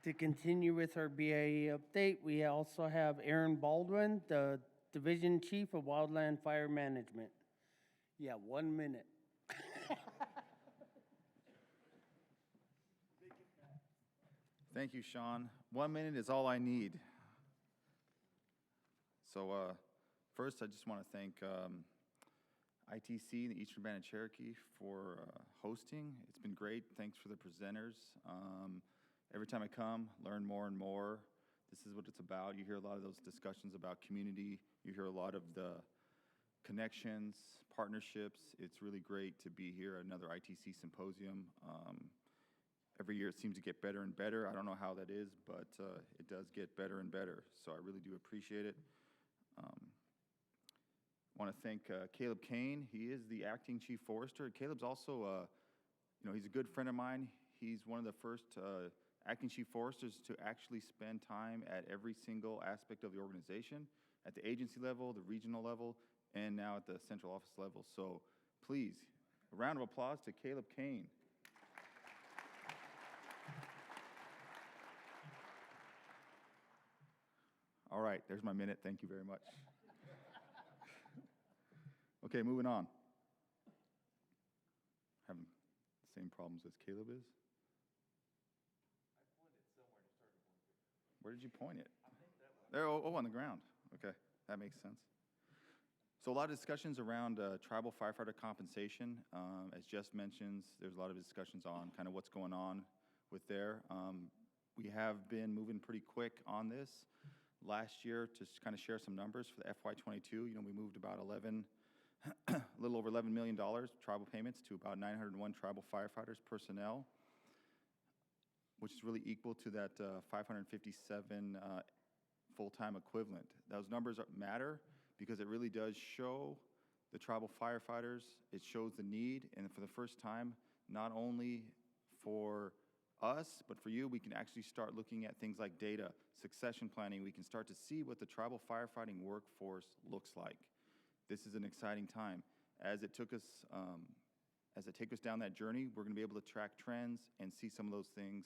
To continue with our BIA update, we also have Aaron Baldwin, the Division Chief of Wildland Fire Management. Yeah, 1 minute. Thank you, Sean. 1 minute is all I need. So first, I just want to thank ITC, the Eastern Band of Cherokee, for hosting. It's been great. Thanks for the presenters. Every time I come, learn more and more. This is what it's about. You hear a lot of those discussions about community. You hear a lot of the connections, partnerships. It's really great to be here at another ITC Symposium. Every year it seems to get better and better. I don't know how that is, but it does get better and better. So I really do appreciate it. Want to thank Caleb Kane. He is the acting chief forester. Caleb's also, he's a good friend of mine. He's one of the first acting chief foresters to actually spend time at every single aspect of the organization, at the agency level, the regional level, and now at the central office level. So please, a round of applause to Caleb Kane. All right, there's my minute. Thank you very much. Okay, moving on. Having the same problems as Caleb is. I pointed somewhere and started pointing. Where did you point it? I think that was. There, on the ground. Okay, that makes sense. So a lot of discussions around tribal firefighter compensation. As Jess mentions, there's a lot of discussions on kind of what's going on with there. We have been moving pretty quick on this. Last year, to kind of share some numbers for the FY22, we moved about a little over $11 million tribal payments to about 901 tribal firefighters personnel, which is really equal to that 557 full-time equivalent. Those numbers matter because it really does show the tribal firefighters. It shows the need, and for the first time, not only for us, but for you, we can actually start looking at things like data, succession planning. We can start to see what the tribal firefighting workforce looks like. This is an exciting time. As it take us down that journey, we're going to be able to track trends and see some of those things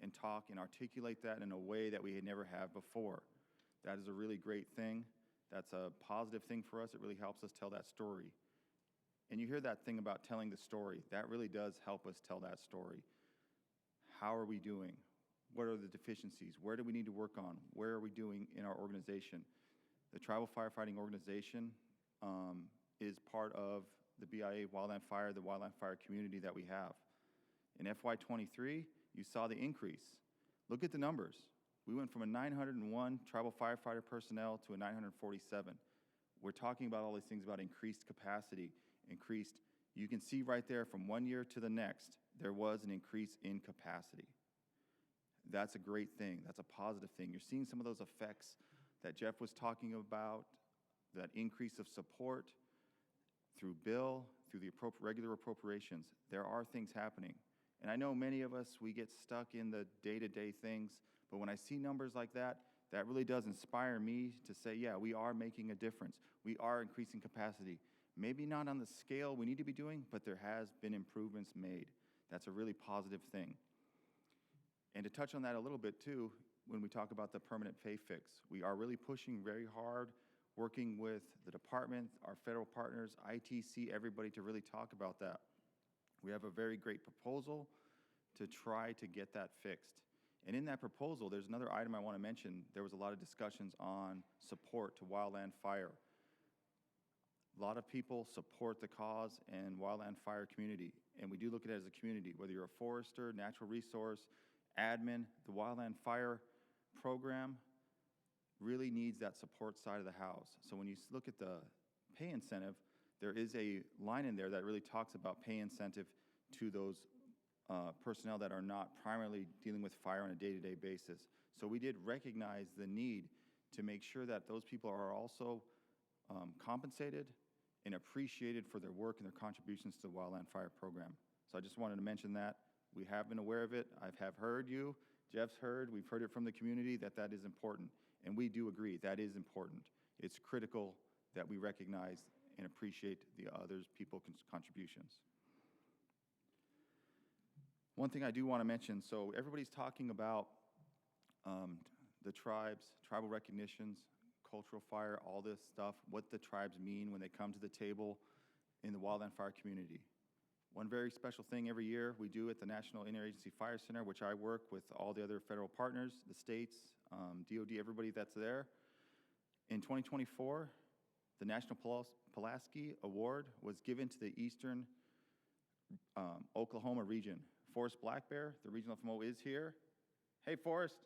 and talk and articulate that in a way that we had never have before. That is a really great thing. That's a positive thing for us. It really helps us tell that story. And you hear that thing about telling the story. That really does help us tell that story. How are we doing? What are the deficiencies? Where do we need to work on? Where are we doing in our organization? The Tribal Firefighting Organization is part of the BIA Wildland Fire, the wildland fire community that we have. In FY23, you saw the increase. Look at the numbers. We went from a 901 tribal firefighter personnel to a 947. We're talking about all these things about increased capacity, you can see right there from 1 year to the next, there was an increase in capacity. That's a great thing. That's a positive thing. You're seeing some of those effects that Jeff was talking about, that increase of support through bill, through the regular appropriations. There are things happening. And I know many of us, we get stuck in the day-to-day things, but when I see numbers like that, that really does inspire me to say, yeah, we are making a difference. We are increasing capacity. Maybe not on the scale we need to be doing, but there has been improvements made. That's a really positive thing. And to touch on that a little bit too, when we talk about the permanent pay fix, we are really pushing very hard, working with the department, our federal partners, ITC, everybody to really talk about that. We have a very great proposal to try to get that fixed. And in that proposal, there's another item I want to mention. There was a lot of discussions on support to wildland fire. A lot of people support the cause and wildland fire community, and we do look at it as a community, whether you're a forester, natural resource, admin, the wildland fire program really needs that support side of the house. So when you look at the pay incentive, there is a line in there that really talks about pay incentive to those personnel that are not primarily dealing with fire on a day-to-day basis. So we did recognize the need to make sure that those people are also compensated and appreciated for their work and their contributions to the wildland fire program. So I just wanted to mention that. We have been aware of it. I have heard you. Jeff's heard. We've heard it from the community that is important. And we do agree that is important. It's critical that we recognize and appreciate the other people's contributions. One thing I do want to mention, so everybody's talking about the tribes, tribal recognitions, cultural fire, all this stuff, what the tribes mean when they come to the table in the wildland fire community. One very special thing every year we do at the National Interagency Fire Center, which I work with all the other federal partners, the states, DOD, everybody that's there. In 2024, the National Pulaski Award was given to the Eastern Oklahoma region. Forrest Black Bear, the regional FMO, is here. Hey, Forrest.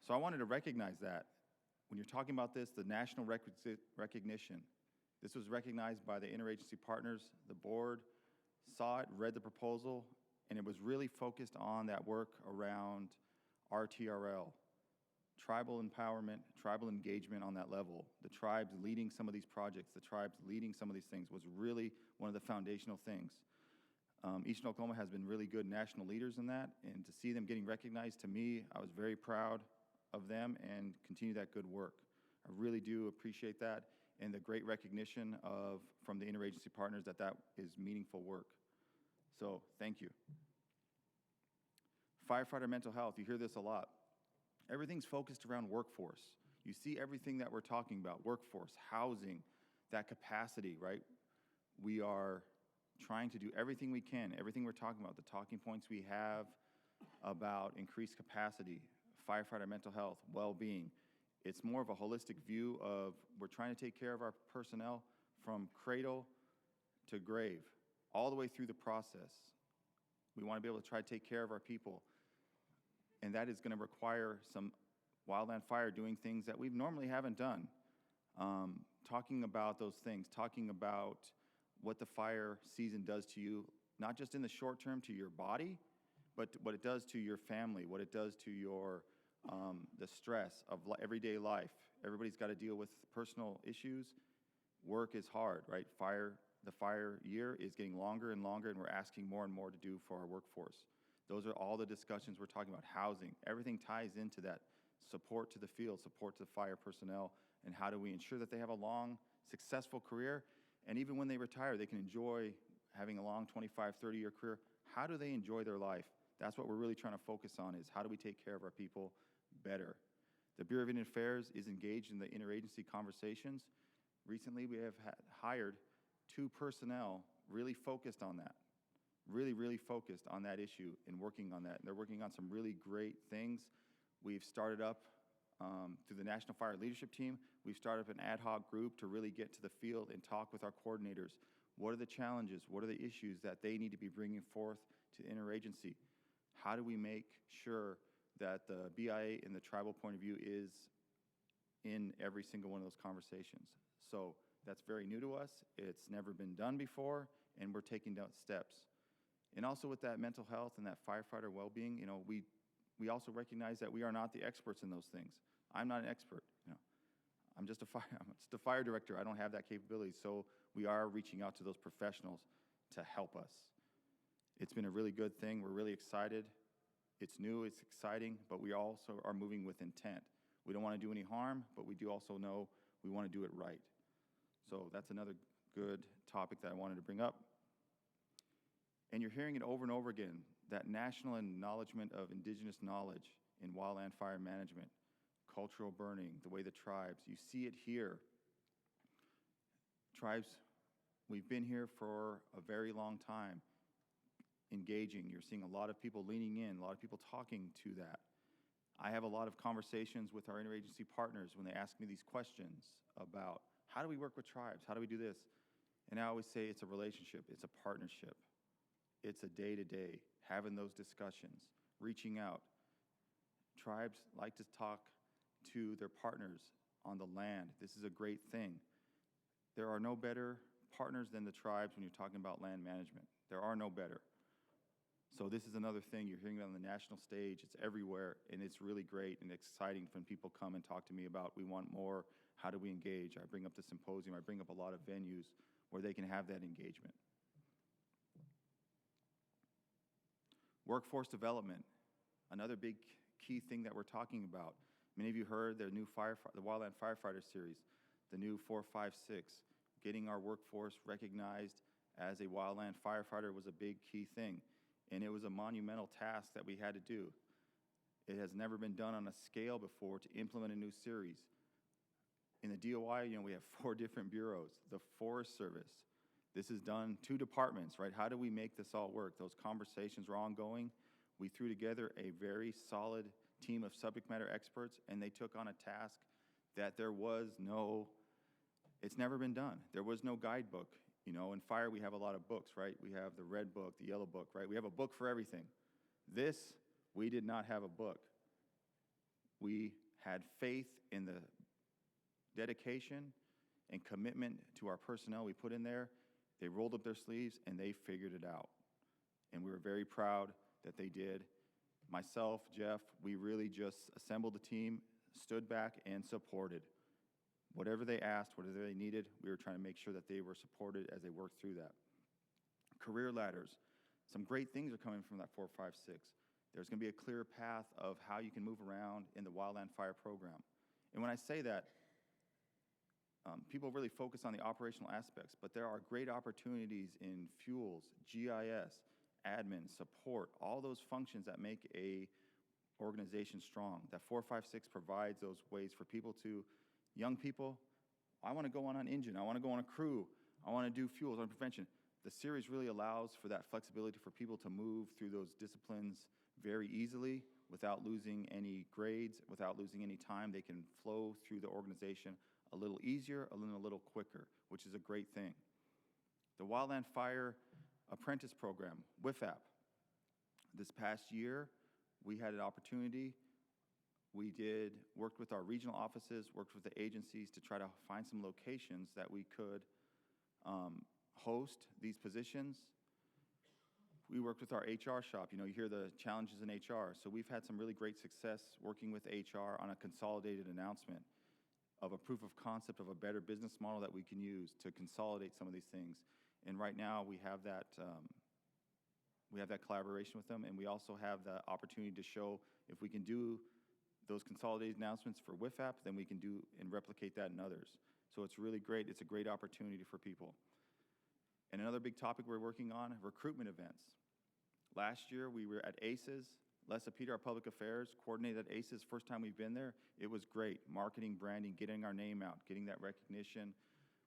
So I wanted to recognize that. When you're talking about this, the national recognition, this was recognized by the interagency partners. The board saw it, read the proposal, and it was really focused on that work around RTRL, tribal empowerment, tribal engagement on that level. The tribes leading some of these projects, the tribes leading some of these things was really one of the foundational things. Eastern Oklahoma has been really good national leaders in that, and to see them getting recognized, to me, I was very proud of them and continue that good work. I really do appreciate that and the great recognition from the interagency partners that is meaningful work. So thank you. Firefighter mental health, you hear this a lot. Everything's focused around workforce. You see everything that we're talking about, workforce, housing, that capacity, right? We are trying to do everything we can, everything we're talking about, the talking points we have about increased capacity, firefighter mental health, well-being. It's more of a holistic view of we're trying to take care of our personnel from cradle to grave, all the way through the process. We want to be able to try to take care of our people. And that is going to require some wildland fire doing things that we normally haven't done. Talking about those things, talking about what the fire season does to you, not just in the short term to your body, but what it does to your family, what it does to your the stress of everyday life. Everybody's got to deal with personal issues. Work is hard, right? The fire year is getting longer and longer, and we're asking more and more to do for our workforce. Those are all the discussions we're talking about. Housing, everything ties into that. Support to the field, support to the fire personnel, and how do we ensure that they have a long, successful career, and even when they retire, they can enjoy having a long 25, 30-year career. How do they enjoy their life? That's what we're really trying to focus on, is how do we take care of our people better? The Bureau of Indian Affairs is engaged in the interagency conversations. Recently, we have hired 2 personnel really focused on that, really focused on that issue and working on that. And they're working on some really great things. We've started up, through the National Fire Leadership Team, we've started up an ad hoc group to really get to the field and talk with our coordinators. What are the challenges? What are the issues that they need to be bringing forth to interagency? How do we make sure that the BIA and the tribal point of view is in every single one of those conversations? So that's very new to us. It's never been done before, and we're taking down steps. And also with that mental health and that firefighter well-being, we also recognize that we are not the experts in those things. I'm not an expert. I'm just a fire director. I don't have that capability. So we are reaching out to those professionals to help us. It's been a really good thing. We're really excited. It's new, it's exciting, but we also are moving with intent. We don't want to do any harm, but we do also know we want to do it right. So that's another good topic that I wanted to bring up. And you're hearing it over and over again, that national acknowledgement of indigenous knowledge in wildland fire management, cultural burning, the way the tribes, you see it here. Tribes, we've been here for a very long time, engaging. You're seeing a lot of people leaning in, a lot of people talking to that. I have a lot of conversations with our interagency partners when they ask me these questions about how do we work with tribes? How do we do this? And I always say it's a relationship, it's a partnership. It's a day-to-day, having those discussions, reaching out. Tribes like to talk to their partners on the land. This is a great thing. There are no better partners than the tribes when you're talking about land management. There are no better. So this is another thing. You're hearing it on the national stage. It's everywhere, and it's really great and exciting when people come and talk to me about, we want more. How do we engage? I bring up the Symposium. I bring up a lot of venues where they can have that engagement. Workforce development, another big key thing that we're talking about. Many of you heard the new the Wildland Firefighter Series, the new 4, 5, 6, getting our workforce recognized as a wildland firefighter was a big key thing, and it was a monumental task that we had to do. It has never been done on a scale before to implement a new series. In the DOI, we have 4 different bureaus. The Forest Service, this is done 2 departments, right? How do we make this all work? Those conversations were ongoing. We threw together a very solid team of subject matter experts, and they took on a task that it's never been done. There was no guidebook. In fire, we have a lot of books, right? We have the red book, the yellow book, right? We have a book for everything. This, we did not have a book. We had faith in the dedication and commitment to our personnel we put in there. They rolled up their sleeves and they figured it out. And we were very proud that they did. Myself, Jeff, we really just assembled the team, stood back and supported. Whatever they asked, whatever they needed, we were trying to make sure that they were supported as they worked through that. Career ladders. Some great things are coming from that 456. There's going to be a clear path of how you can move around in the wildland fire program. And when I say that, people really focus on the operational aspects, but there are great opportunities in fuels, GIS, admin, support, all those functions that make a organization strong. That 456 provides those ways for people to, young people, I want to go on an engine, I want to go on a crew, I want to do fuels, on prevention. The series really allows for that flexibility for people to move through those disciplines very easily without losing any grades, without losing any time. They can flow through the organization a little easier, a little quicker, which is a great thing. The Wildland Fire Apprentice Program, WIFAP. This past year, we had an opportunity. We worked with our regional offices, worked with the agencies to try to find some locations that we could host these positions. We worked with our HR shop. You hear the challenges in HR. So we've had some really great success working with HR on a consolidated announcement of a proof of concept of a better business model that we can use to consolidate some of these things. And right now we have that collaboration with them, and we also have the opportunity to show if we can do those consolidated announcements for WIFAP, then we can do and replicate that in others. So it's really great. It's a great opportunity for people. And another big topic we're working on, recruitment events. Last year, we were at ACES. Lessa Peter, our public affairs, coordinated at ACES. First time we've been there. It was great. Marketing, branding, getting our name out, getting that recognition,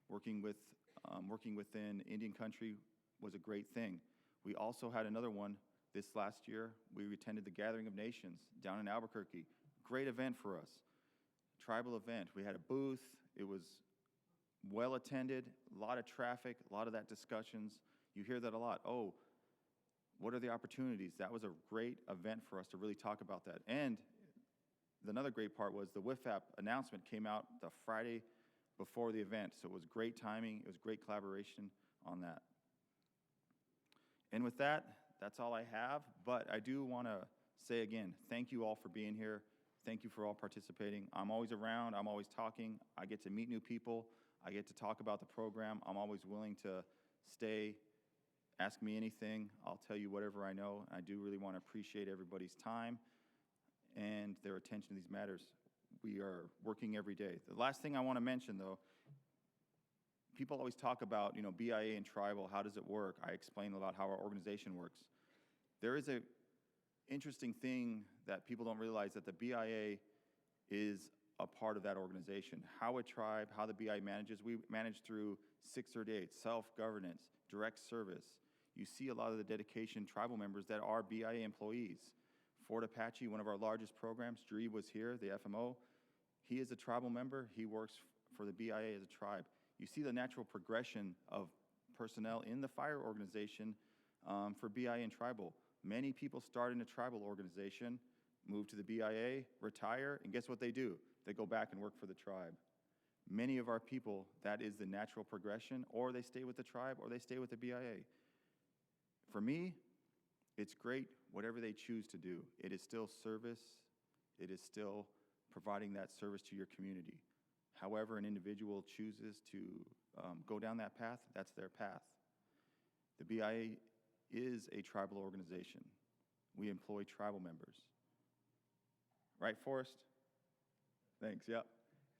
working within Indian country was a great thing. We also had another one this last year. We attended the Gathering of Nations down in Albuquerque. Great event for us. Tribal event. We had a booth. It was well attended, a lot of traffic, a lot of that discussions. You hear that a lot. Oh, what are the opportunities? That was a great event for us to really talk about that. And another great part was the WIFAP announcement came out the Friday before the event. So it was great timing. It was great collaboration on that. And with that, that's all I have. But I do want to say again, thank you all for being here. Thank you for all participating. I'm always around. I'm always talking. I get to meet new people. I get to talk about the program. I'm always willing to stay. Ask me anything. I'll tell you whatever I know. I do really want to appreciate everybody's time and their attention to these matters. We are working every day. The last thing I want to mention, though, people always talk about, BIA and tribal, how does it work? I explain about how our organization works. There is an interesting thing that people don't realize, that the BIA is a part of that organization. How a tribe, how the BIA manages, we manage through 638, self-governance, direct service. You see a lot of the dedication tribal members that are BIA employees. Fort Apache, one of our largest programs, Dree was here, the FMO. He is a tribal member. He works for the BIA as a tribe. You see the natural progression of personnel in the fire organization for BIA and tribal. Many people start in a tribal organization, move to the BIA, retire, and guess what they do? They go back and work for the tribe. Many of our people, that is the natural progression, or they stay with the tribe, or they stay with the BIA. For me, it's great, whatever they choose to do. It is still service. It is still providing that service to your community. However an individual chooses to go down that path, that's their path. The BIA is a tribal organization. We employ tribal members. Right, Forrest? Thanks, yep.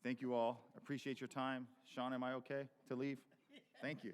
Thank you all. Appreciate your time. Sean, am I okay to leave? Thank you.